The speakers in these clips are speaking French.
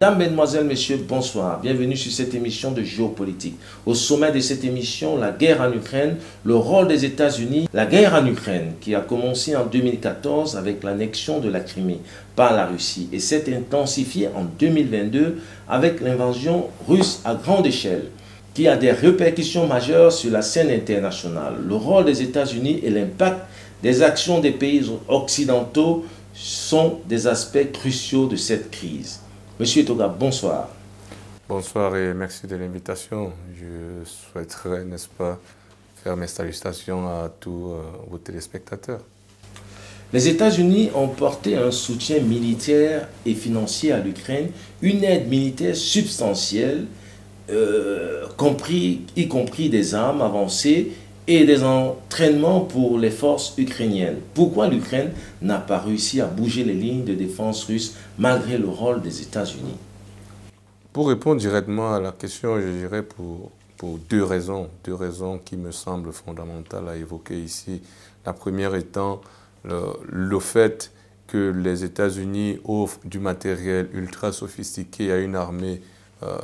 Mesdames, Mesdemoiselles, Messieurs, bonsoir. Bienvenue sur cette émission de géopolitique. Au sommet de cette émission, la guerre en Ukraine, le rôle des États-Unis. La guerre en Ukraine qui a commencé en 2014 avec l'annexion de la Crimée par la Russie et s'est intensifiée en 2022 avec l'invasion russe à grande échelle qui a des répercussions majeures sur la scène internationale. Le rôle des États-Unis et l'impact des actions des pays occidentaux sont des aspects cruciaux de cette crise. Monsieur Toga, bonsoir. Bonsoir et merci de l'invitation. Je souhaiterais, n'est-ce pas, faire mes salutations à tous vos téléspectateurs. Les États-Unis ont porté un soutien militaire et financier à l'Ukraine, une aide militaire substantielle, y compris des armes avancées et des entraînements pour les forces ukrainiennes. Pourquoi l'Ukraine n'a pas réussi à bouger les lignes de défense russes malgré le rôle des États-Unis? Pour répondre directement à la question, je dirais pour deux raisons qui me semblent fondamentales à évoquer ici. La première étant le fait que les États-Unis offrent du matériel ultra sophistiqué à une armée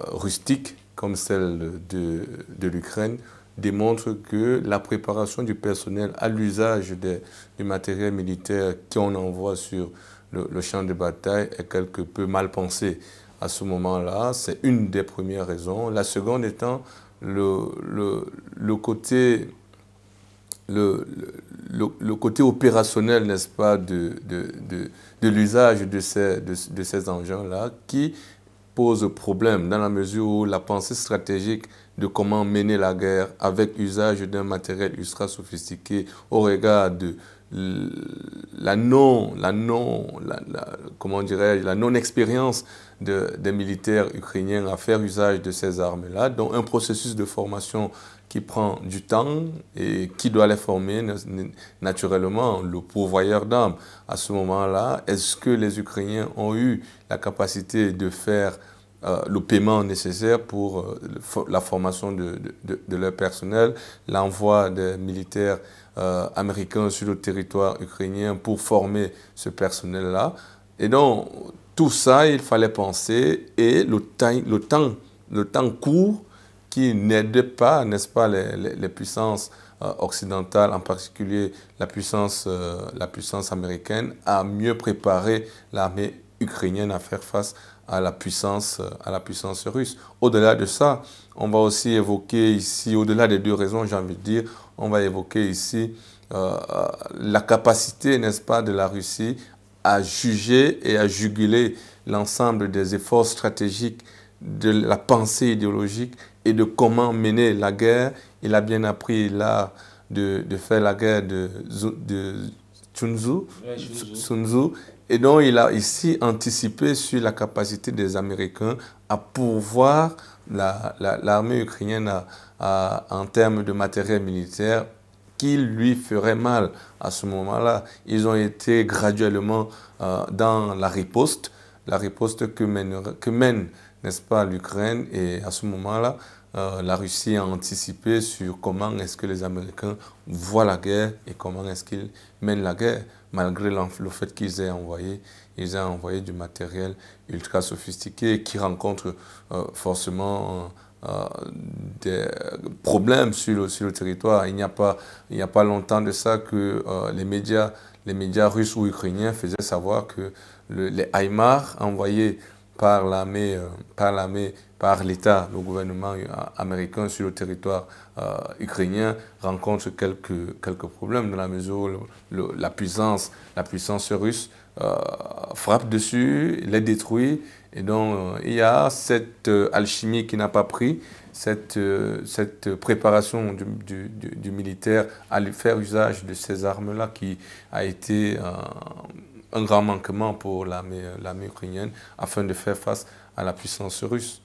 rustique comme celle de l'Ukraine, démontre que la préparation du personnel à l'usage du matériel militaire qu'on envoie sur le champ de bataille est quelque peu mal pensée. À ce moment-là, c'est une des premières raisons. La seconde étant le côté opérationnel, n'est-ce pas, de l'usage de ces engins-là qui pose problème dans la mesure où la pensée stratégique de comment mener la guerre avec usage d'un matériel ultra sophistiqué au regard de la non-expérience des militaires ukrainiens à faire usage de ces armes-là, donc un processus de formation qui prend du temps et qui doit les former naturellement, le pourvoyeur d'armes. À ce moment-là, est-ce que les Ukrainiens ont eu la capacité de faire le paiement nécessaire pour la formation de leur personnel, l'envoi des militaires américains sur le territoire ukrainien pour former ce personnel-là? Et donc, tout ça, il fallait penser, et le temps court qui n'aide pas, n'est-ce pas, les puissances occidentales, en particulier la puissance américaine, à mieux préparer l'armée ukrainienne à faire face à la puissance russe. Au-delà de ça, on va aussi évoquer ici, au-delà des deux raisons, j'ai envie de dire, on va évoquer ici la capacité, n'est-ce pas, de la Russie à juger et à juguler l'ensemble des efforts stratégiques, de la pensée idéologique et de comment mener la guerre. Il a bien appris là de faire la guerre de Sun Tzu. Et donc, il a ici anticipé sur la capacité des Américains à pourvoir l'armée ukrainienne en termes de matériel militaire qui lui ferait mal à ce moment-là. Ils ont été graduellement dans la riposte que mène, n'est-ce pas, l'Ukraine. Et à ce moment-là, la Russie a anticipé sur comment est-ce que les Américains voient la guerre et comment est-ce qu'ils mènent la guerre, malgré le fait qu'ils aient envoyé du matériel ultra sophistiqué qui rencontre forcément des problèmes sur le territoire. Il n'y a pas longtemps de ça que les médias russes ou ukrainiens faisaient savoir que les HIMARS envoyés par l'État, le gouvernement américain sur le territoire ukrainien rencontrent quelques problèmes dans la mesure où la puissance russe frappe dessus, les détruit. Et donc, il y a cette alchimie qui n'a pas pris, cette préparation du militaire à lui faire usage de ces armes-là qui a été un grand manquement pour l'armée ukrainienne afin de faire face à la puissance russe.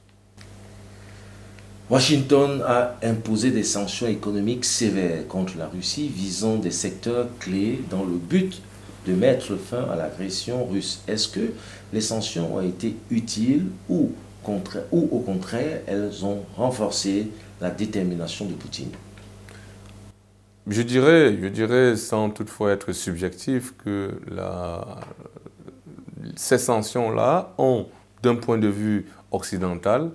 Washington a imposé des sanctions économiques sévères contre la Russie visant des secteurs clés dans le but de mettre fin à l'agression russe. Est-ce que les sanctions ont été utiles ou au contraire, elles ont renforcé la détermination de Poutine? Je dirais sans toutefois être subjectif que ces sanctions-là ont, d'un point de vue occidental,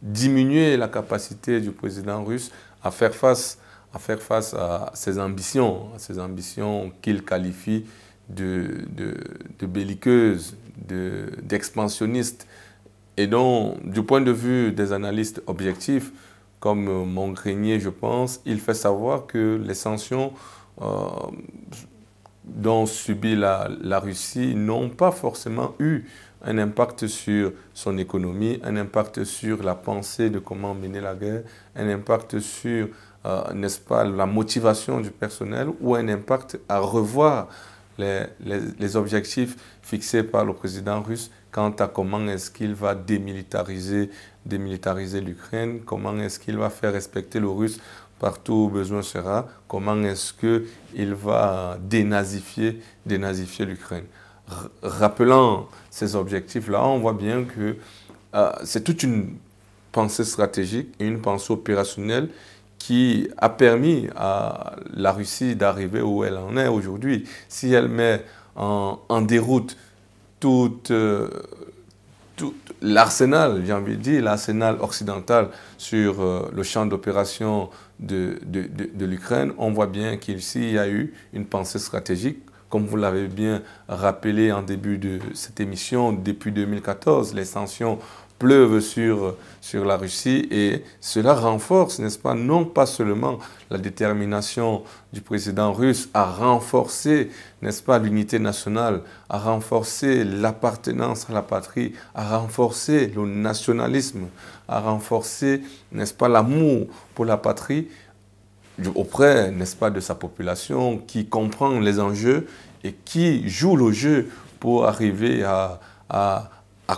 diminué la capacité du président russe à faire face à ses ambitions qu'il qualifie de belliqueuses, d'expansionnistes. Et donc, du point de vue des analystes objectifs, comme Mongrenier, je pense, il fait savoir que les sanctions dont subit la Russie n'ont pas forcément eu un impact sur son économie, un impact sur la pensée de comment mener la guerre, un impact sur, n'est-ce pas, la motivation du personnel ou un impact à revoir les objectifs fixés par le président russe quant à comment est-ce qu'il va démilitariser l'Ukraine, comment est-ce qu'il va faire respecter le russe partout où besoin sera, comment est-ce qu'il va dénazifier l'Ukraine. Rappelant ces objectifs-là, on voit bien que c'est toute une pensée stratégique et une pensée opérationnelle qui a permis à la Russie d'arriver où elle en est aujourd'hui. Si elle met en déroute tout l'arsenal, j'ai envie de dire, l'arsenal occidental sur le champ d'opération de l'Ukraine, on voit bien qu'ici, il y a eu une pensée stratégique. Comme vous l'avez bien rappelé en début de cette émission, depuis 2014, les sanctions pleuvent sur la Russie et cela renforce, n'est-ce pas, non pas seulement la détermination du président russe à renforcer, n'est-ce pas, l'unité nationale, à renforcer l'appartenance à la patrie, à renforcer le nationalisme, à renforcer, n'est-ce pas, l'amour pour la patrie auprès, n'est-ce pas, de sa population qui comprend les enjeux et qui joue le jeu pour arriver à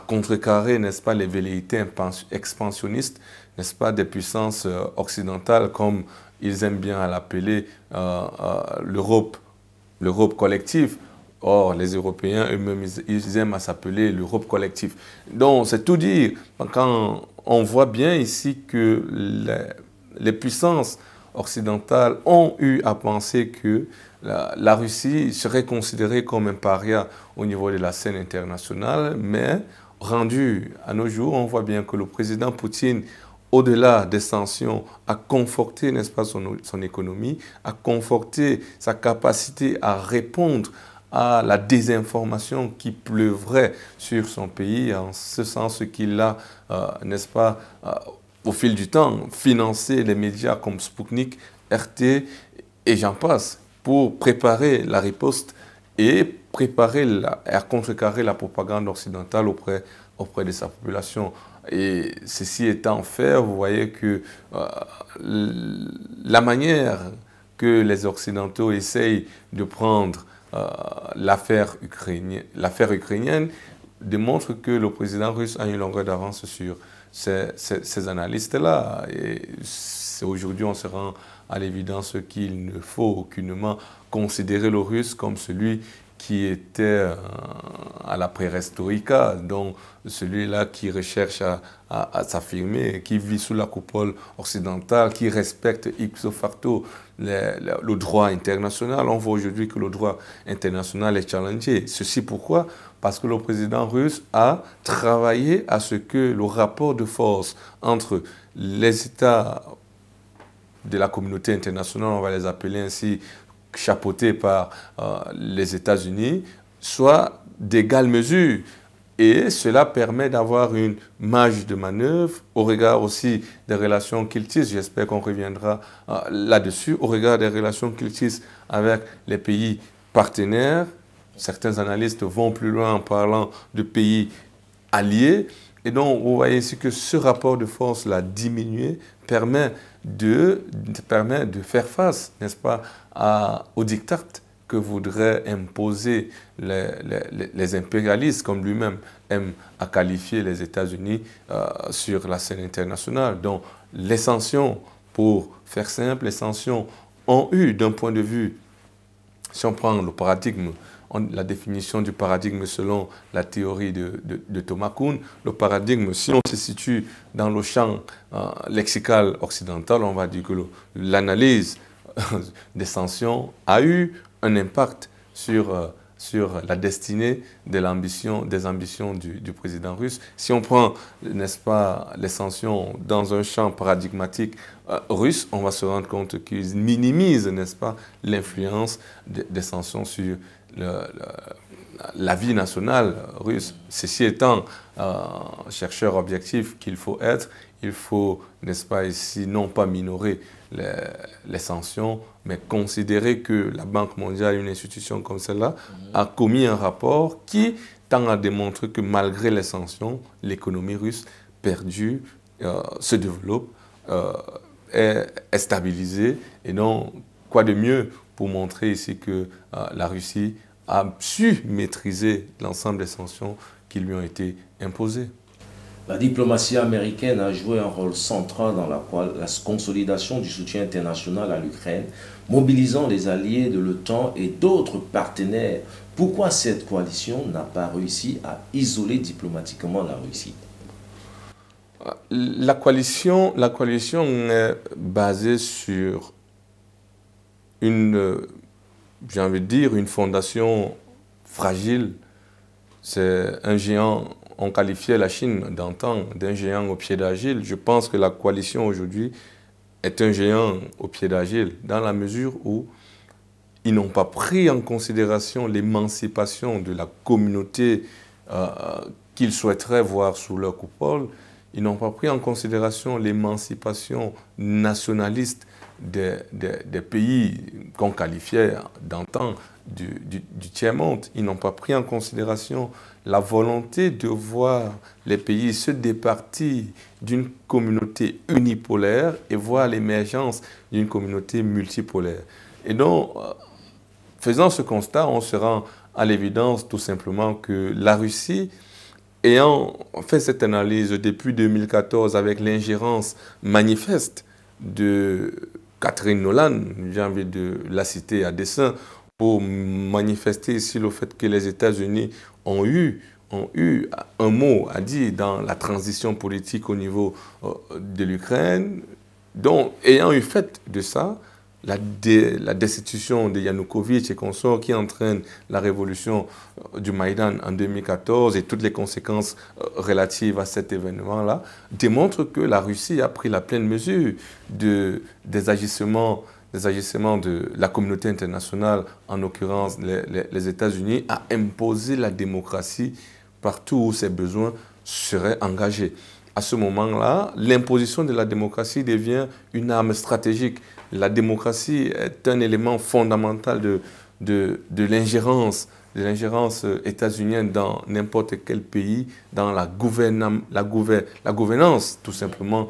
contrecarrer, n'est-ce pas, les velléités expansionnistes, n'est-ce pas, des puissances occidentales, comme ils aiment bien à l'appeler l'Europe collective. Or, les Européens eux-mêmes, ils aiment à s'appeler l'Europe collective. Donc, c'est tout dire. Quand on voit bien ici que les puissances occidentales ont eu à penser que la Russie serait considérée comme un paria au niveau de la scène internationale, mais rendu à nos jours, on voit bien que le président Poutine, au-delà des sanctions, a conforté, n'est-ce pas, son économie, a conforté sa capacité à répondre à la désinformation qui pleuvrait sur son pays, en ce sens qu'il a, n'est-ce pas, au fil du temps, financé les médias comme Sputnik, RT et j'en passe, pour préparer la riposte et à contrecarrer la propagande occidentale auprès de sa population. Et ceci étant fait, vous voyez que la manière que les Occidentaux essayent de prendre l'affaire ukrainienne démontre que le président russe a une longueur d'avance sur ces analystes-là. Et aujourd'hui, on se rend à l'évidence qu'il ne faut aucunement considérer le russe comme celui qui était à la perestroïka, donc celui-là qui recherche à s'affirmer, qui vit sous la coupole occidentale, qui respecte ipso facto le droit international. On voit aujourd'hui que le droit international est challengé. Ceci pourquoi? Parce que le président russe a travaillé à ce que le rapport de force entre les États de la communauté internationale, on va les appeler ainsi, chapeautés par les États-Unis, soit d'égale mesure. Et cela permet d'avoir une marge de manœuvre au regard aussi des relations qu'ils tissent. J'espère qu'on reviendra là-dessus, au regard des relations qu'ils tissent avec les pays partenaires. Certains analystes vont plus loin en parlant de pays alliés. Et donc, vous voyez ici que ce rapport de force-là diminué permet de faire face, n'est-ce pas, aux diktats que voudraient imposer les impérialistes, comme lui-même aime à qualifier les États-Unis sur la scène internationale. Donc les sanctions, pour faire simple, les sanctions ont eu d'un point de vue, si on prend le paradigme, la définition du paradigme selon la théorie de Thomas Kuhn, le paradigme, si on se situe dans le champ lexical occidental, on va dire que l'analyse des sanctions a eu un impact sur la destinée des ambitions du président russe. Si on prend, n'est-ce pas, les sanctions dans un champ paradigmatique russe, on va se rendre compte qu'ils minimisent, n'est-ce pas, l'influence des sanctions sur la vie nationale russe. Ceci étant, chercheur objectif qu'il faut être, il faut, n'est-ce pas, ici, non pas minorer les sanctions, mais considérer que la Banque mondiale, une institution comme celle-là, a commis un rapport qui tend à démontrer que malgré les sanctions, l'économie russe perdue se développe, est stabilisée. Et donc, quoi de mieux pour montrer ici que la Russie a su maîtriser l'ensemble des sanctions qui lui ont été imposées. La diplomatie américaine a joué un rôle central dans la consolidation du soutien international à l'Ukraine, mobilisant les alliés de l'OTAN et d'autres partenaires. Pourquoi cette coalition n'a pas réussi à isoler diplomatiquement la Russie? La coalition est basée sur j'ai envie de dire, une fondation fragile. C'est un géant. On qualifiait la Chine d'antan d'un géant au pied d'argile. Je pense que la coalition aujourd'hui est un géant au pied d'argile dans la mesure où ils n'ont pas pris en considération l'émancipation de la communauté qu'ils souhaiteraient voir sous leur coupole. Ils n'ont pas pris en considération l'émancipation nationaliste des pays qu'on qualifiait d'antan du tiers-monde. Ils n'ont pas pris en considération la volonté de voir les pays se départir d'une communauté unipolaire et voir l'émergence d'une communauté multipolaire. Et donc, faisant ce constat, on se rend à l'évidence tout simplement que la Russie, ayant fait cette analyse depuis 2014 avec l'ingérence manifeste de Catherine Nolan, j'ai envie de la citer à dessein, pour manifester ici le fait que les États-Unis ont eu un mot à dire dans la transition politique au niveau de l'Ukraine. Donc, ayant eu fait de ça, la destitution de Yanukovych et consorts qui entraîne la révolution du Maïdan en 2014 et toutes les conséquences relatives à cet événement-là, démontrent que la Russie a pris la pleine mesure des agissements de la communauté internationale, en l'occurrence les États-Unis, à imposer la démocratie partout où ses besoins seraient engagés. À ce moment-là, l'imposition de la démocratie devient une arme stratégique. La démocratie est un élément fondamental de l'ingérence états-unienne dans n'importe quel pays, dans la gouvernance tout simplement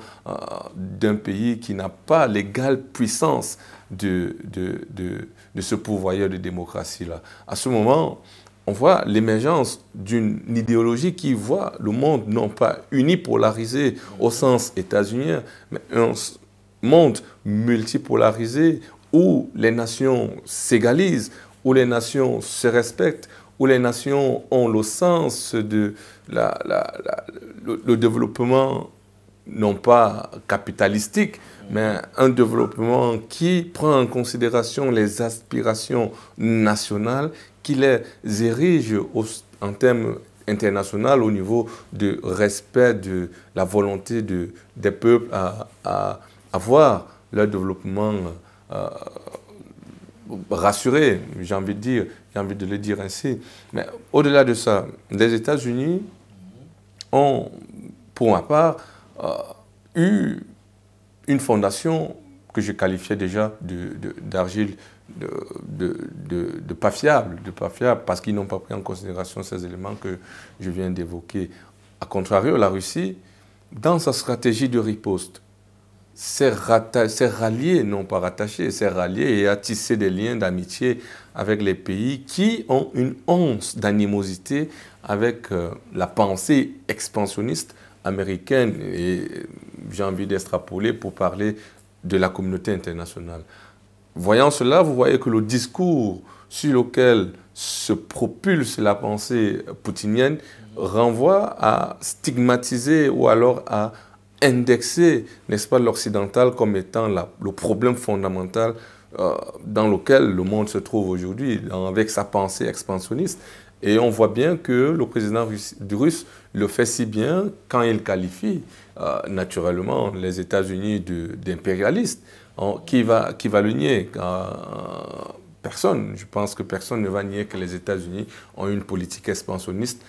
d'un pays qui n'a pas l'égale puissance de ce pourvoyeur de démocratie-là. À ce moment, on voit l'émergence d'une idéologie qui voit le monde non pas unipolarisé au sens états-unien, mais un monde multipolarisé où les nations s'égalisent, où les nations se respectent, où les nations ont le sens de le développement non pas capitalistique, mais un développement qui prend en considération les aspirations nationales, qui les érige en termes internationaux au niveau de respect de la volonté des peuples à avoir leur développement rassuré, j'ai envie de le dire ainsi. Mais au-delà de ça, les États-Unis ont, pour ma part, eu une fondation que je qualifiais déjà d'argile, de pas fiable, parce qu'ils n'ont pas pris en considération ces éléments que je viens d'évoquer. A contrario, la Russie, dans sa stratégie de riposte, s'est rallié, non pas rattaché, s'est rallié et a tissé des liens d'amitié avec les pays qui ont une once d'animosité avec la pensée expansionniste américaine. Et j'ai envie d'extrapoler pour parler de la communauté internationale. Voyant cela, vous voyez que le discours sur lequel se propulse la pensée poutinienne renvoie à stigmatiser ou alors à indexer, n'est-ce pas, l'occidental comme étant le problème fondamental dans lequel le monde se trouve aujourd'hui, avec sa pensée expansionniste. Et on voit bien que le président russe le fait si bien quand il qualifie naturellement les États-Unis d'impérialistes. Qui va le nier? Personne. Je pense que personne ne va nier que les États-Unis ont une politique expansionniste,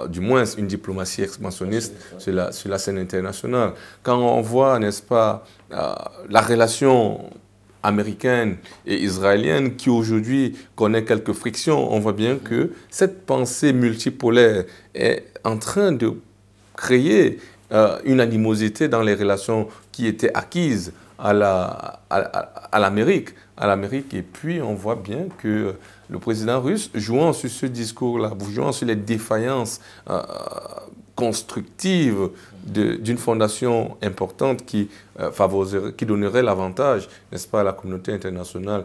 du moins une diplomatie expansionniste sur la scène internationale. Quand on voit, n'est-ce pas, la relation américaine et israélienne qui aujourd'hui connaît quelques frictions, on voit bien que cette pensée multipolaire est en train de créer une animosité dans les relations qui étaient acquises à l'Amérique. Et puis, on voit bien que le président russe, jouant sur ce discours-là, jouant sur les défaillances constructives d'une fondation importante qui donnerait l'avantage, n'est-ce pas, à la communauté internationale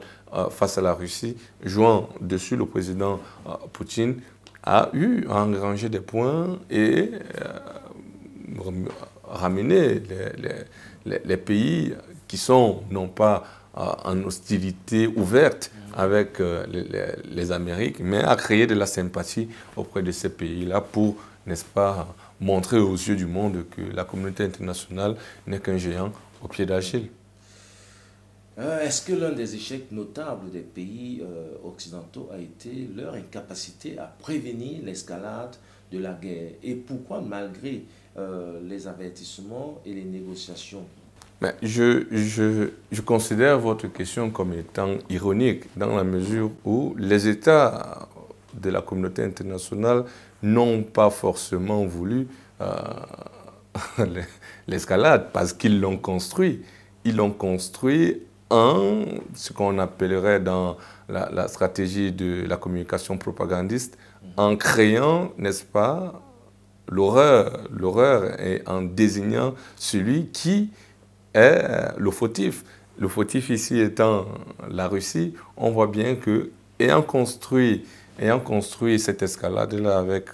face à la Russie, jouant dessus, le président Poutine a engrangé des points et ramené les pays qui sont non pas en hostilité ouverte avec les Amériques, mais à créer de la sympathie auprès de ces pays-là pour, n'est-ce pas, montrer aux yeux du monde que la communauté internationale n'est qu'un géant au pied d'Achille. Est-ce que l'un des échecs notables des pays occidentaux a été leur incapacité à prévenir l'escalade de la guerre? Et pourquoi, malgré les avertissements et les négociations? Mais je considère votre question comme étant ironique dans la mesure où les États de la communauté internationale n'ont pas forcément voulu l'escalade parce qu'ils l'ont construit. Ils l'ont construit en ce qu'on appellerait dans la stratégie de la communication propagandiste, en créant, n'est-ce pas, l'horreur et en désignant celui qui est le fautif. Le fautif ici étant la Russie, on voit bien que, ayant construit cette escalade-là avec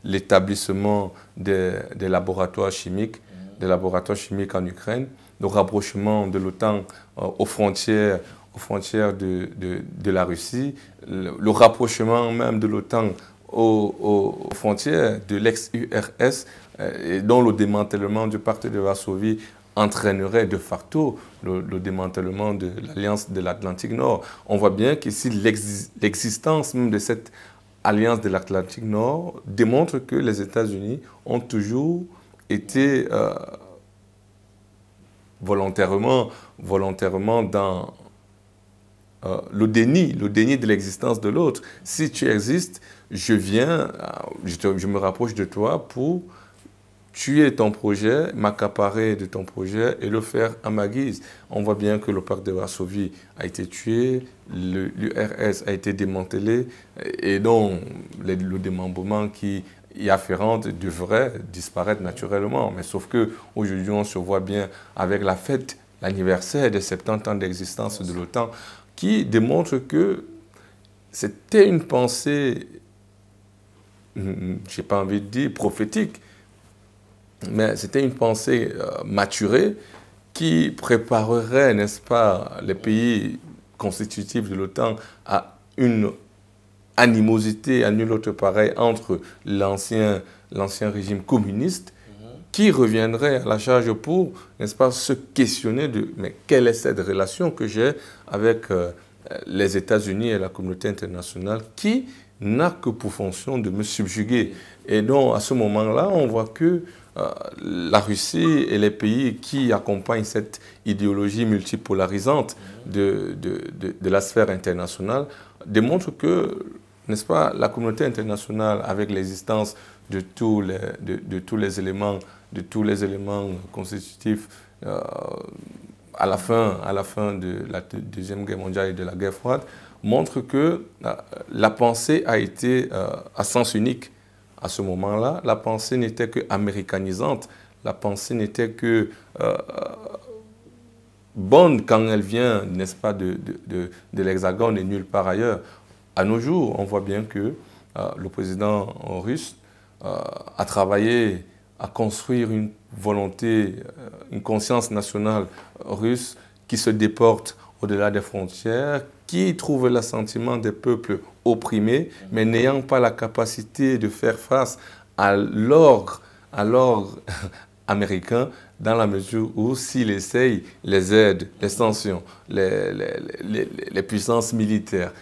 l'établissement des laboratoires chimiques en Ukraine, le rapprochement de l'OTAN aux frontières de la Russie, le rapprochement même de l'OTAN aux frontières de l'ex-URSS, dont le démantèlement du pacte de Varsovie entraînerait de facto le démantèlement de l'Alliance de l'Atlantique Nord. On voit bien qu'ici, l'existence même de cette Alliance de l'Atlantique Nord démontre que les États-Unis ont toujours été volontairement dans le déni de l'existence de l'autre. Si tu existes, je me rapproche de toi pour tuer ton projet, m'accaparer de ton projet et le faire à ma guise. On voit bien que le pacte de Varsovie a été tué, l'URSS a été démantelé et donc le démembrement qui y afférent devrait disparaître naturellement. Mais sauf qu'aujourd'hui, on se voit bien avec la fête, l'anniversaire des 70 ans d'existence de l'OTAN qui démontre que c'était une pensée, je n'ai pas envie de dire prophétique, mais c'était une pensée maturée qui préparerait, n'est-ce pas, les pays constitutifs de l'OTAN à une animosité à nul autre pareil entre l'ancien régime communiste qui reviendrait à la charge pour, n'est-ce pas, se questionner de mais quelle est cette relation que j'ai avec les États-Unis et la communauté internationale qui n'a que pour fonction de me subjuguer. Et donc, à ce moment-là, on voit que la Russie et les pays qui accompagnent cette idéologie multipolarisante de la sphère internationale démontrent que, n'est-ce pas, la communauté internationale, avec l'existence de tous les éléments de tous les éléments constitutifs à la fin de la Deuxième Guerre mondiale et de la guerre froide, montre que la pensée a été à sens unique à ce moment-là. La pensée n'était que américanisante, la pensée n'était que bonne quand elle vient, n'est-ce pas, de l'Hexagone et nulle part ailleurs. À nos jours, on voit bien que le président russe a travaillé à construire une volonté, une conscience nationale russe qui se déporte au-delà des frontières, qui trouve l'assentiment des peuples opprimés, mais n'ayant pas la capacité de faire face à l'ordre américain, dans la mesure où s'il essaye, les aides, les sanctions, les puissances militaires,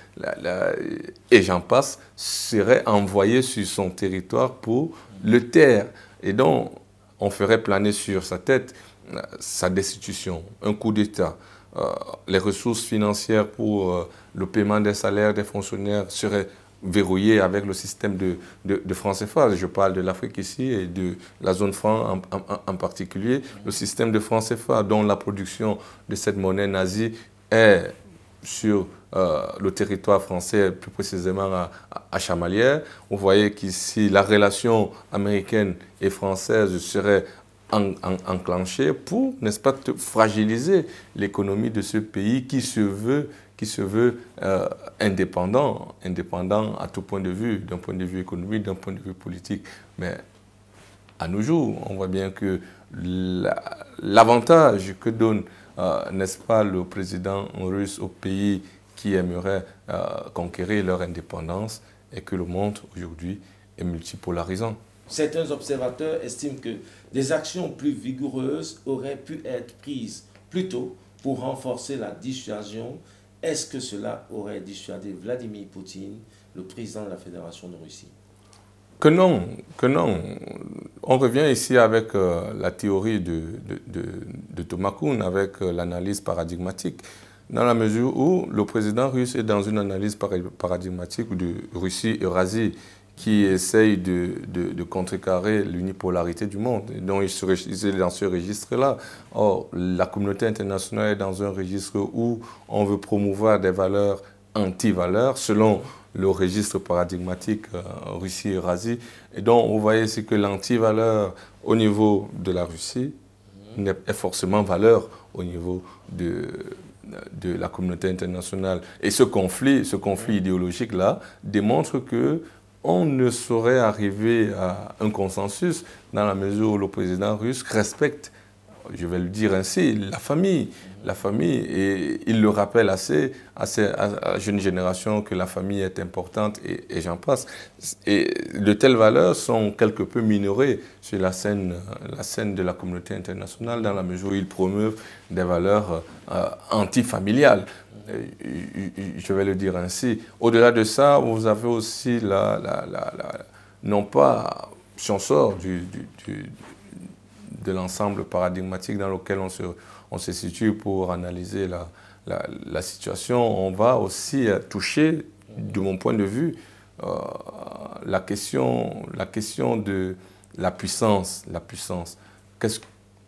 et j'en passe, seraient envoyées sur son territoire pour le taire. Et donc, on ferait planer sur sa tête sa destitution, un coup d'État. Les ressources financières pour le paiement des salaires des fonctionnaires seraient verrouillées avec le système de franc CFA. Je parle de l'Afrique ici et de la zone franc en particulier. Le système de franc CFA, dont la production de cette monnaie nazie est sur le territoire français, plus précisément à Chamalières. Vous voyez qu'ici, la relation américaine et française serait enclenchée pour, n'est-ce pas, fragiliser l'économie de ce pays qui se veut indépendant à tout point de vue, d'un point de vue économique, d'un point de vue politique. Mais à nos jours, on voit bien que l'avantage que donne, n'est-ce pas, le président russe au pays qui aimerait conquérir leur indépendance et que le monde aujourd'hui est multipolarisant. Certains observateurs estiment que des actions plus vigoureuses auraient pu être prises plus tôt pour renforcer la dissuasion. Est-ce que cela aurait dissuadé Vladimir Poutine, le président de la Fédération de Russie? Que non, que non. On revient ici avec la théorie de Thomas Kuhn, avec l'analyse paradigmatique, dans la mesure où le président russe est dans une analyse paradigmatique de Russie-Eurasie qui essaye de contrecarrer l'unipolarité du monde. Et donc, il est dans ce registre-là. Or, la communauté internationale est dans un registre où on veut promouvoir des valeurs anti-valeurs, selon le registre paradigmatique Russie-Eurasie. Et donc, vous voyez ici que l'anti-valeur au niveau de la Russie est forcément valeur au niveau de la communauté internationale. Et ce conflit idéologique-là démontre que on ne saurait arriver à un consensus dans la mesure où le président russe respecte, je vais le dire ainsi, la famille. Et il le rappelle assez à la jeune génération que la famille est importante et j'en passe. Et de telles valeurs sont quelque peu minorées sur la scène de la communauté internationale dans la mesure où ils promeuvent des valeurs antifamiliales. Je vais le dire ainsi. Au-delà de ça, vous avez aussi non pas, si on sort de l'ensemble paradigmatique dans lequel on se situe pour analyser la situation, on va aussi toucher, de mon point de vue, la question de la puissance.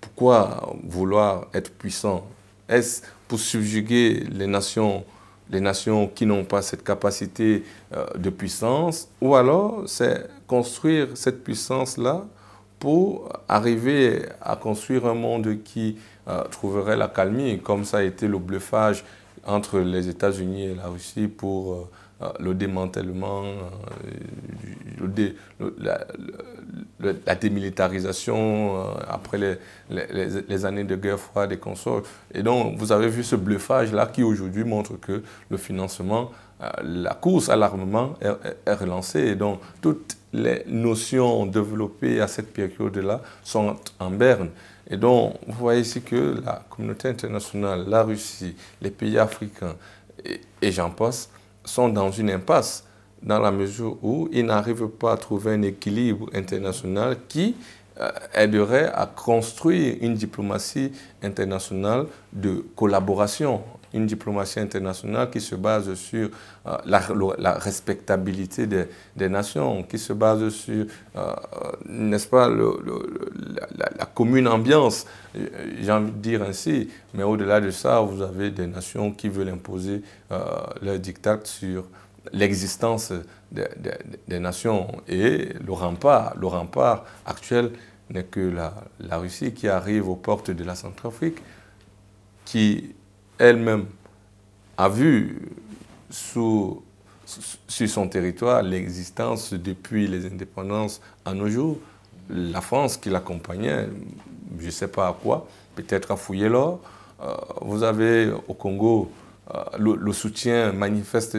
Pourquoi vouloir être puissant? Est-ce pour subjuguer les nations qui n'ont pas cette capacité de puissance, ou alors c'est construire cette puissance-là pour arriver à construire un monde qui trouverait la calmie, comme ça a été le bluffage entre les États-Unis et la Russie pour le démantèlement, la démilitarisation après les années de guerre froide et consorts. Et donc, vous avez vu ce bluffage-là qui aujourd'hui montre que le financement, la course à l'armement est relancée. Et donc, toutes les notions développées à cette période-là sont en berne. Et donc, vous voyez ici que la communauté internationale, la Russie, les pays africains et j'en passe, sont dans une impasse dans la mesure où ils n'arrivent pas à trouver un équilibre international qui aiderait à construire une diplomatie internationale de collaboration, une diplomatie internationale qui se base sur la respectabilité des nations, qui se base sur, n'est-ce pas, la commune ambiance, j'ai envie de dire ainsi. Mais au-delà de ça, vous avez des nations qui veulent imposer leur diktat sur l'existence des nations. Et le rempart actuel n'est que la Russie qui arrive aux portes de la Centrafrique, qui elle-même a vu sur son territoire l'existence depuis les indépendances à nos jours. La France qui l'accompagnait, je ne sais pas à quoi, peut-être à fouiller l'or. Vous avez au Congo le soutien manifeste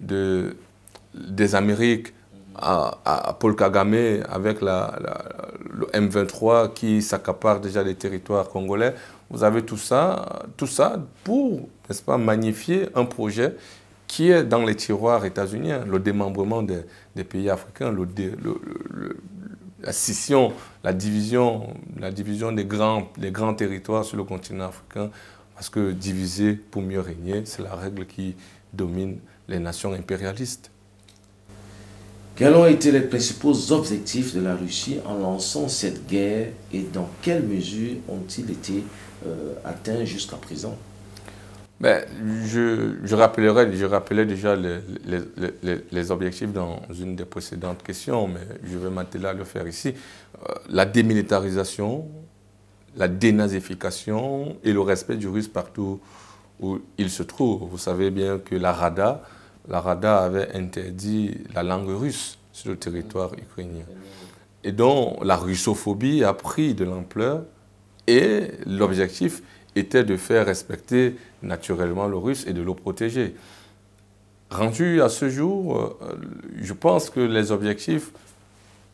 des Amériques à Paul Kagame avec le M23 qui s'accapare déjà des territoires congolais. Vous avez tout ça pour, n'est-ce pas, magnifier un projet qui est dans les tiroirs états-uniens, le démembrement des pays africains, la scission, la division des grands territoires sur le continent africain, parce que diviser pour mieux régner, c'est la règle qui domine les nations impérialistes. Quels ont été les principaux objectifs de la Russie en lançant cette guerre et dans quelle mesure ont-ils été atteints jusqu'à présent? Je rappelais déjà les objectifs dans une des précédentes questions, mais je vais m'atteler à le faire ici. La démilitarisation, la dénazification et le respect du russe partout où il se trouve. Vous savez bien que la Rada avait interdit la langue russe sur le territoire ukrainien. Et donc la russophobie a pris de l'ampleur et l'objectif était de faire respecter naturellement le russe et de le protéger. Rendu à ce jour, je pense que les objectifs,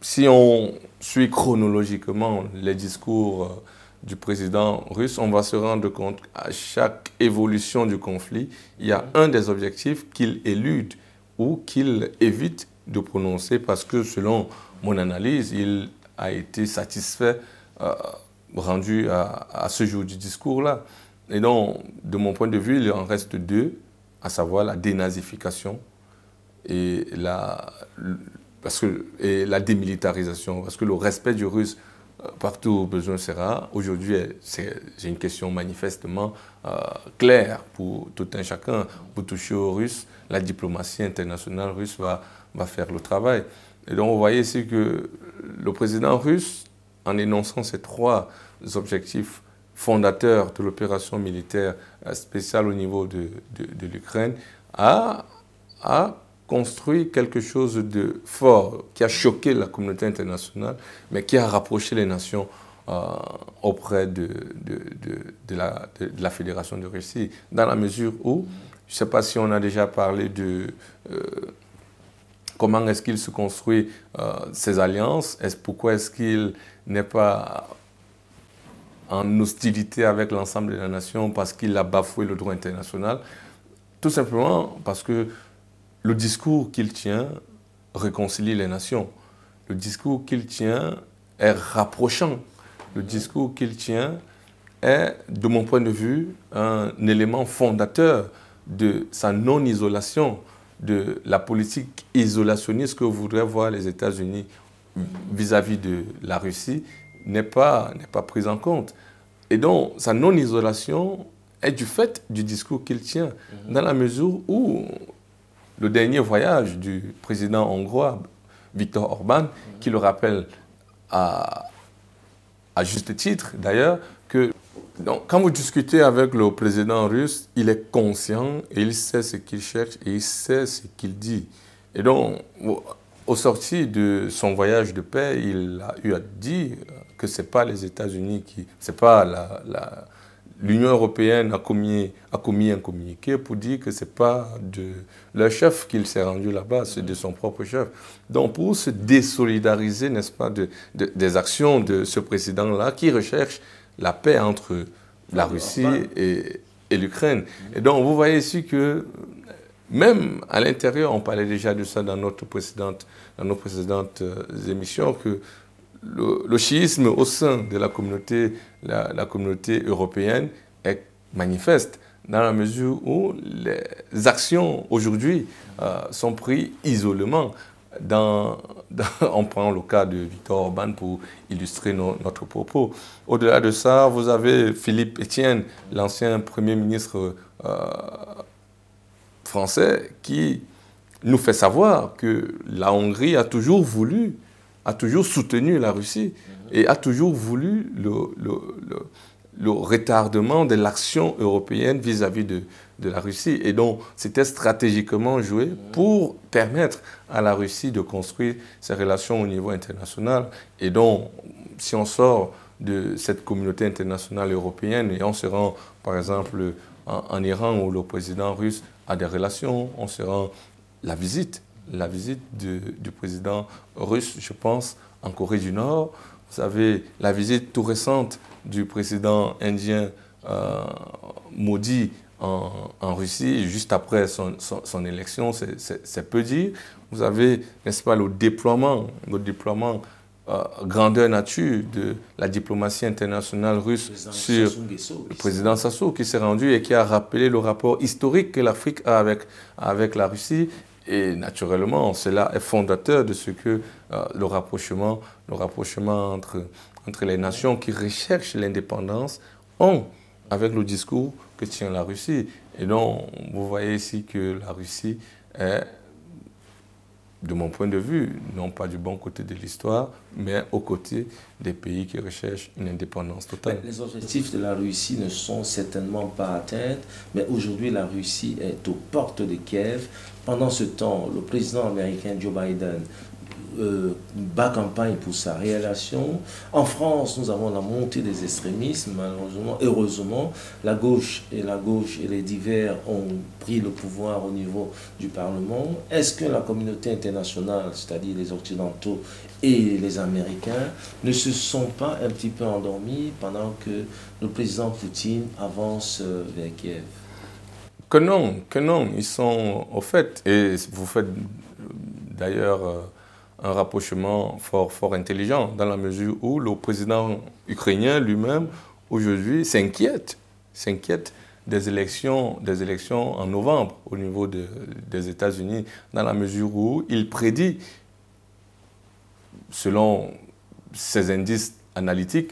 si on suit chronologiquement les discours du président russe, on va se rendre compte qu'à chaque évolution du conflit, il y a un des objectifs qu'il élude ou qu'il évite de prononcer parce que selon mon analyse, il a été satisfait rendu à ce jour du discours-là. Et donc, de mon point de vue, il en reste deux, à savoir la dénazification et la démilitarisation, parce que le respect du russe partout où besoin sera, aujourd'hui, c'est une question manifestement claire pour tout un chacun. Pour toucher aux Russes, la diplomatie internationale russe va faire le travail. Et donc, vous voyez ici que le président russe, en énonçant ces trois objectifs fondateurs de l'opération militaire spéciale au niveau de l'Ukraine, a construit quelque chose de fort qui a choqué la communauté internationale, mais qui a rapproché les nations auprès de la Fédération de Russie, dans la mesure où, je ne sais pas si on a déjà parlé de comment est-ce qu'il se construit ces alliances, pourquoi est-ce qu'il n'est pas en hostilité avec l'ensemble des nations parce qu'il a bafoué le droit international, tout simplement parce que le discours qu'il tient réconcilie les nations. Le discours qu'il tient est rapprochant. Le discours qu'il tient est, de mon point de vue, un élément fondateur de sa non-isolation, de la politique isolationniste que voudraient voir les États-Unis vis-à-vis de la Russie n'est pas prise en compte. Et donc, sa non-isolation est du fait du discours qu'il tient, dans la mesure où le dernier voyage du président hongrois, Viktor Orban, qui le rappelle à juste titre d'ailleurs, que donc, quand vous discutez avec le président russe, il est conscient et il sait ce qu'il cherche et il sait ce qu'il dit. Et donc, au sorti de son voyage de paix, il a eu à dire que ce n'est pas les États-Unis c'est pas l'Union européenne a commis un communiqué pour dire que ce n'est pas de leur chef qu'il s'est rendu là-bas, c'est de son propre chef. Donc pour se désolidariser, n'est-ce pas, des actions de ce président-là qui recherche la paix entre la Russie et l'Ukraine. Et donc vous voyez ici que même à l'intérieur, on parlait déjà de ça dans nos précédentes émissions, que le chiisme au sein de la communauté européenne est manifeste, dans la mesure où les actions aujourd'hui sont prises isolément. On prend le cas de Viktor Orban pour illustrer notre propos. Au-delà de ça, vous avez Philippe Etienne, l'ancien Premier ministre français, qui nous fait savoir que la Hongrie a toujours soutenu la Russie et a toujours voulu le retardement de l'action européenne vis-à-vis de la Russie. Et donc, c'était stratégiquement joué pour permettre à la Russie de construire ses relations au niveau international. Et donc, si on sort de cette communauté internationale européenne et on se rend, par exemple, en Iran, où le président russe a des relations, on se rend la visite du président russe, je pense, en Corée du Nord. Vous savez, la visite tout récente du président indien Modi en Russie, juste après son élection, c'est peu dire. Vous avez, n'est-ce pas, le déploiement grandeur nature de la diplomatie internationale russe sur le président Sassou, qui s'est rendu et qui a rappelé le rapport historique que l'Afrique a avec la Russie. Et naturellement, cela est fondateur de ce que le rapprochement entre les nations qui recherchent l'indépendance ont avec le discours que tient la Russie. Et donc, vous voyez ici que la Russie est, de mon point de vue, non pas du bon côté de l'histoire, mais aux côtés des pays qui recherchent une indépendance totale. Les objectifs de la Russie ne sont certainement pas atteints, mais aujourd'hui la Russie est aux portes de Kiev. Pendant ce temps, le président américain Joe Biden bat campagne pour sa réélection. En France, nous avons la montée des extrémismes, malheureusement. Heureusement, la gauche et les divers ont pris le pouvoir au niveau du Parlement. Est-ce que la communauté internationale, c'est-à-dire les Occidentaux et les Américains, ne se sont pas un petit peu endormis pendant que le président Poutine avance vers Kiev? Que non, ils sont au fait. Et vous faites d'ailleurs un rapprochement fort intelligent, dans la mesure où le président ukrainien lui-même, aujourd'hui, s'inquiète des élections en novembre au niveau des États-Unis, dans la mesure où il prédit, selon ses indices analytiques,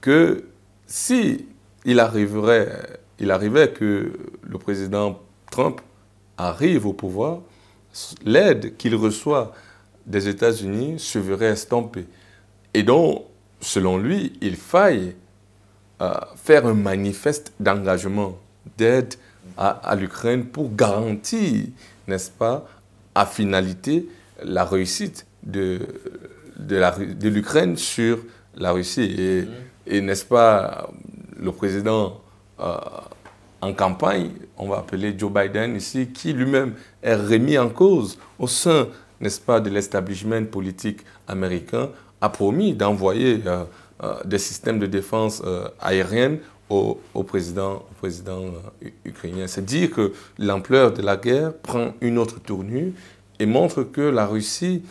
que si il arrivait que le président Trump arrive au pouvoir, l'aide qu'il reçoit des États-Unis se verrait estompée. Et donc, selon lui, il faille faire un manifeste d'engagement, d'aide à l'Ukraine pour garantir, n'est-ce pas, à finalité, la réussite de l'Ukraine sur la Russie. Et n'est-ce pas, le président en campagne, on va appeler Joe Biden ici, qui lui-même est remis en cause au sein, n'est-ce pas, de l'establishment politique américain, a promis d'envoyer des systèmes de défense aérienne au président ukrainien. C'est dire que l'ampleur de la guerre prend une autre tournure et montre que la Russie,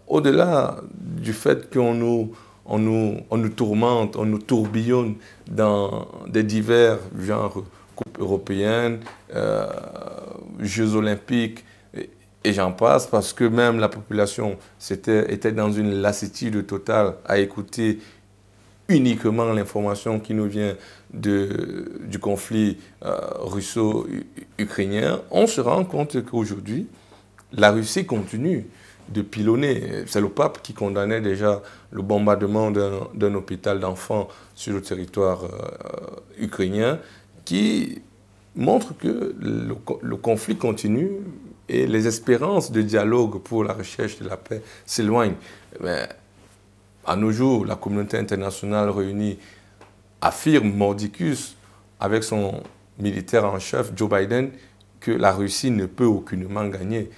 au-delà du fait qu'on nous tourmente, on nous tourbillonne dans des divers genres, Coupe européenne, Jeux olympiques, et j'en passe, parce que même la population était dans une lassitude totale à écouter uniquement l'information qui nous vient du conflit russo-ukrainien. On se rend compte qu'aujourd'hui, la Russie continue de pilonner. C'est le pape qui condamnait déjà le bombardement d'un hôpital d'enfants sur le territoire ukrainien, qui montre que le conflit continue et les espérances de dialogue pour la recherche de la paix s'éloignent. Mais à nos jours, la communauté internationale réunie affirme mordicus avec son militaire en chef, Joe Biden, que la Russie ne peut aucunement gagner.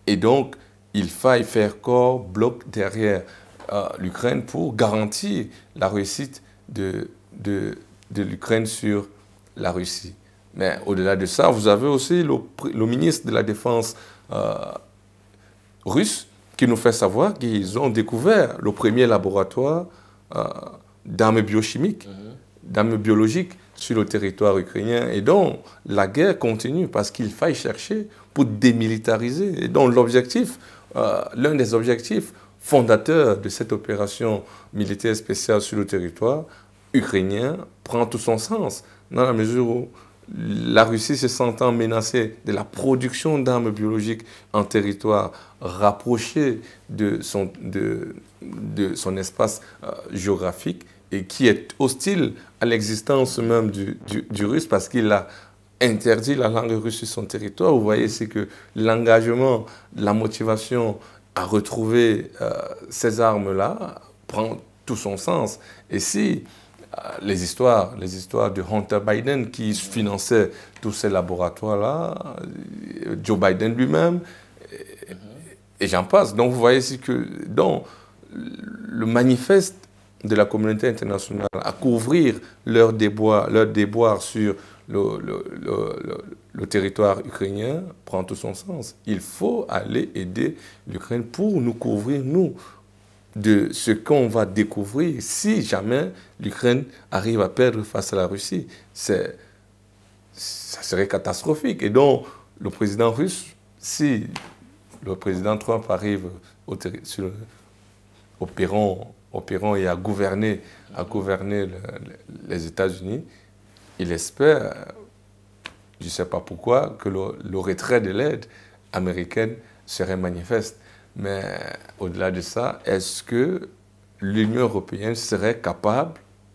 Et donc, il faille faire corps, bloc derrière l'Ukraine pour garantir la réussite de l'Ukraine sur la Russie. Mais au-delà de ça, vous avez aussi le ministre de la Défense russe qui nous fait savoir qu'ils ont découvert le premier laboratoire d'armes biochimiques, d'armes biologiques sur le territoire ukrainien. Et donc, la guerre continue parce qu'il faille chercher pour démilitariser. Et donc, l'objectif, l'un des objectifs fondateurs de cette opération militaire spéciale sur le territoire ukrainien prend tout son sens, dans la mesure où la Russie se sentant menacée de la production d'armes biologiques en territoire rapproché de son espace géographique et qui est hostile à l'existence même du russe parce qu'il a interdit la langue russe sur son territoire. Vous voyez, c'est que l'engagement, la motivation à retrouver ces armes-là prend tout son sens. Et si les histoires de Hunter Biden qui finançait tous ces laboratoires-là, Joe Biden lui-même, et j'en passe. Donc vous voyez ici que dans le manifeste de la communauté internationale à couvrir leurs déboires sur le territoire ukrainien prend tout son sens. Il faut aller aider l'Ukraine pour nous couvrir, nous, de ce qu'on va découvrir si jamais l'Ukraine arrive à perdre face à la Russie. Ça serait catastrophique. Et donc, le président russe, si le président Trump arrive au perron et à gouverner les États-Unis, il espère, je ne sais pas pourquoi, que le retrait de l'aide américaine serait manifeste. Mais au-delà de ça, est-ce que l'Union européenne serait capable,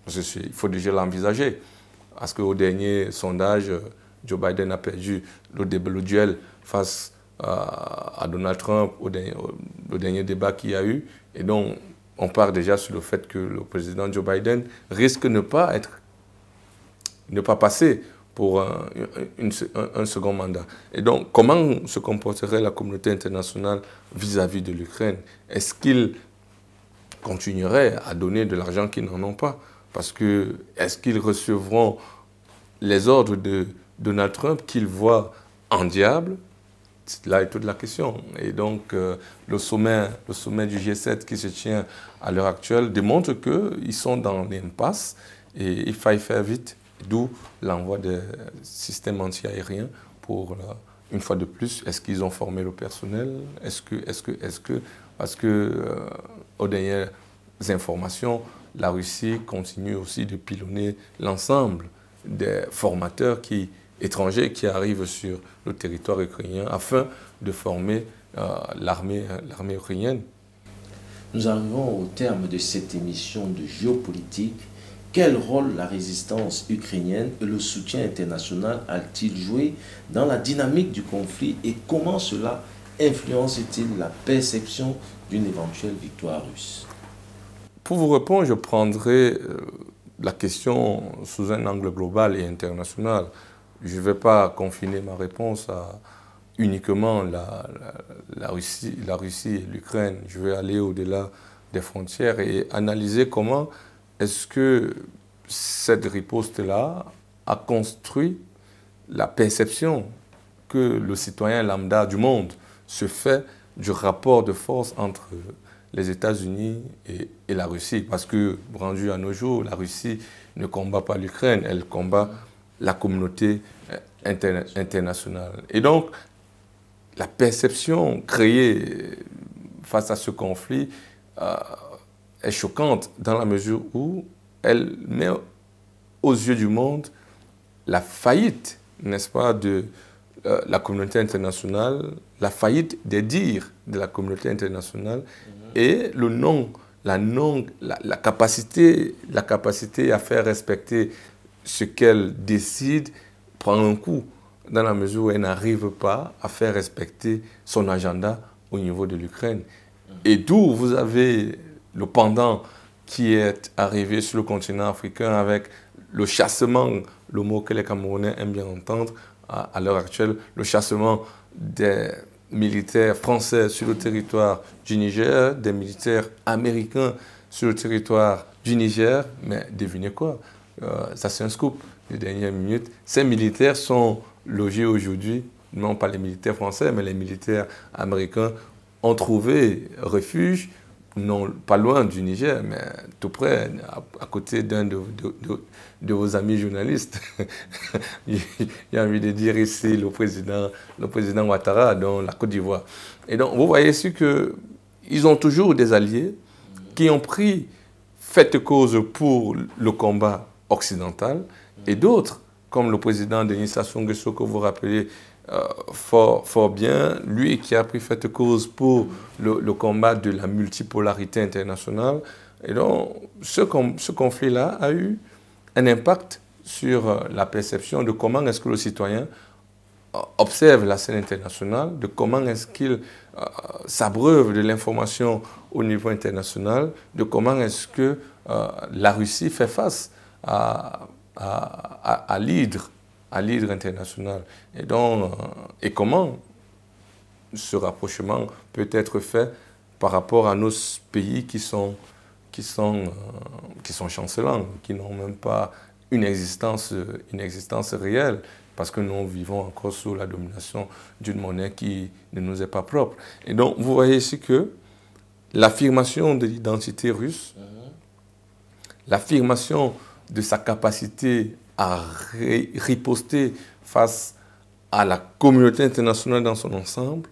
il faut déjà l'envisager, parce qu'au dernier sondage, Joe Biden a perdu le duel face à Donald Trump, au dernier débat qu'il y a eu. Et donc, on part déjà sur le fait que le président Joe Biden risque de ne pas passer pour un second mandat. Et donc, comment se comporterait la communauté internationale vis-à-vis de l'Ukraine? Est-ce qu'ils continueraient à donner de l'argent qu'ils n'en ont pas? Parce que, est-ce qu'ils recevront les ordres de Donald Trump qu'ils voient en diable? Là est toute la question. Et donc, le sommet du G7 qui se tient à l'heure actuelle démontre qu'ils sont dans l'impasse et il faille faire vite. D'où l'envoi des systèmes anti-aériens pour, une fois de plus, est-ce qu'ils ont formé le personnel? Parce que, aux dernières informations, la Russie continue aussi de pilonner l'ensemble des formateurs étrangers qui arrivent sur le territoire ukrainien afin de former l'armée ukrainienne. Nous arrivons au terme de cette émission de géopolitique. Quel rôle la résistance ukrainienne et le soutien international a-t-il joué dans la dynamique du conflit et comment cela influence-t-il la perception d'une éventuelle victoire russe? Pour vous répondre, je prendrai la question sous un angle global et international. Je ne vais pas confiner ma réponse à uniquement la Russie et l'Ukraine. Je vais aller au-delà des frontières et analyser comment est-ce que cette riposte-là a construit la perception que le citoyen lambda du monde se fait du rapport de force entre les États-Unis et la Russie. Parce que, rendu à nos jours, la Russie ne combat pas l'Ukraine, elle combat la communauté internationale. Et donc, la perception créée face à ce conflit est choquante dans la mesure où elle met aux yeux du monde la faillite, n'est-ce pas, de la communauté internationale, la faillite des dires de la communauté internationale et la capacité à faire respecter ce qu'elle décide prend un coup dans la mesure où elle n'arrive pas à faire respecter son agenda au niveau de l'Ukraine. Et d'où vous avez le pendant qui est arrivé sur le continent africain avec le chassement, le mot que les Camerounais aiment bien entendre à l'heure actuelle, le chassement des militaires français sur le territoire du Niger, des militaires américains sur le territoire du Niger. Mais devinez quoi, ça c'est un scoop des dernières minutes. Ces militaires sont logés aujourd'hui, non pas les militaires français, mais les militaires américains ont trouvé refuge, non pas loin du Niger, mais tout près, à côté d'un de vos amis journalistes. J'ai envie de dire ici le président Ouattara, dans la Côte d'Ivoire. Et donc, vous voyez ici qu'ils ont toujours des alliés qui ont pris fait cause pour le combat occidental, et d'autres, comme le président Denis Sassou Nguesso, que vous rappelez fort bien, lui qui a pris fait cause pour le combat de la multipolarité internationale. Et donc, ce conflit-là a eu un impact sur la perception de comment est-ce que le citoyen observe la scène internationale, de comment est-ce qu'il s'abreuve de l'information au niveau international, de comment est-ce que la Russie fait face à l'hydre international. Et donc, et comment ce rapprochement peut être fait par rapport à nos pays qui sont chancelants, qui n'ont même pas une existence réelle, parce que nous vivons encore sous la domination d'une monnaie qui ne nous est pas propre. Et donc, vous voyez ici que l'affirmation de l'identité russe, l'affirmation de sa capacité à riposter face à la communauté internationale dans son ensemble,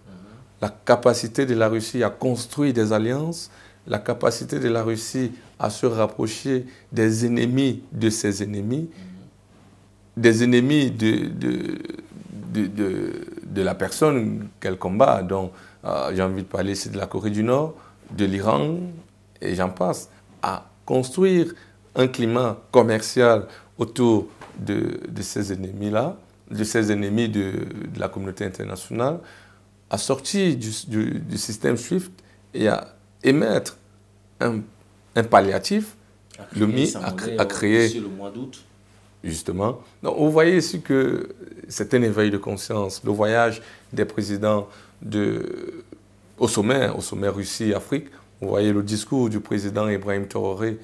la capacité de la Russie à construire des alliances, la capacité de la Russie à se rapprocher des ennemis de ses ennemis, des ennemis de la personne qu'elle combat. Donc, j'ai envie de parler ici de la Corée du Nord, de l'Iran, et j'en passe, à construire un climat commercial autour de ces ennemis-là, de ces ennemis de la communauté internationale, à sortir du système SWIFT et à émettre un palliatif, à créer le mois d'août. Justement. Donc, vous voyez ici que c'est un éveil de conscience. Le voyage des présidents au sommet Russie-Afrique, vous voyez le discours du président Ibrahim Traoré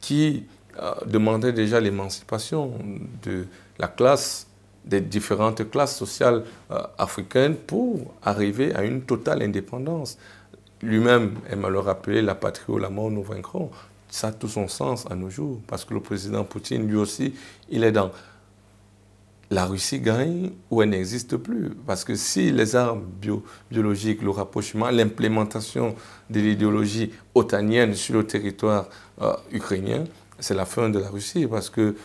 qui demandait déjà l'émancipation de la classe, des différentes classes sociales africaines pour arriver à une totale indépendance. Lui-même aime à le rappeler, la patrie ou la mort nous vaincront. Ça a tout son sens à nos jours, parce que le président Poutine, lui aussi, il est dans la Russie gagne ou elle n'existe plus. Parce que si les armes biologiques, le rapprochement, l'implémentation de l'idéologie otanienne sur le territoire ukrainien, c'est la fin de la Russie, parce que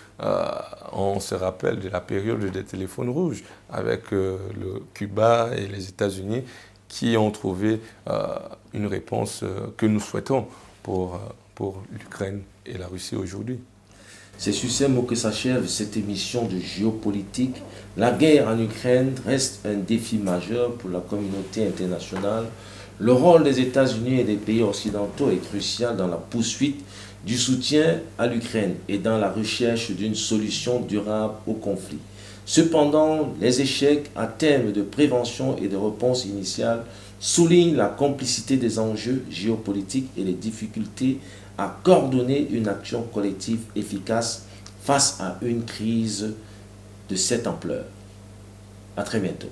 on se rappelle de la période des téléphones rouges avec le Cuba et les États-Unis qui ont trouvé une réponse que nous souhaitons pour l'Ukraine et la Russie aujourd'hui. C'est sur ces mots que s'achève cette émission de géopolitique. La guerre en Ukraine reste un défi majeur pour la communauté internationale. Le rôle des États-Unis et des pays occidentaux est crucial dans la poursuite du soutien à l'Ukraine et dans la recherche d'une solution durable au conflit. Cependant, les échecs à terme de prévention et de réponse initiale soulignent la complicité des enjeux géopolitiques et les difficultés à coordonner une action collective efficace face à une crise de cette ampleur. À très bientôt.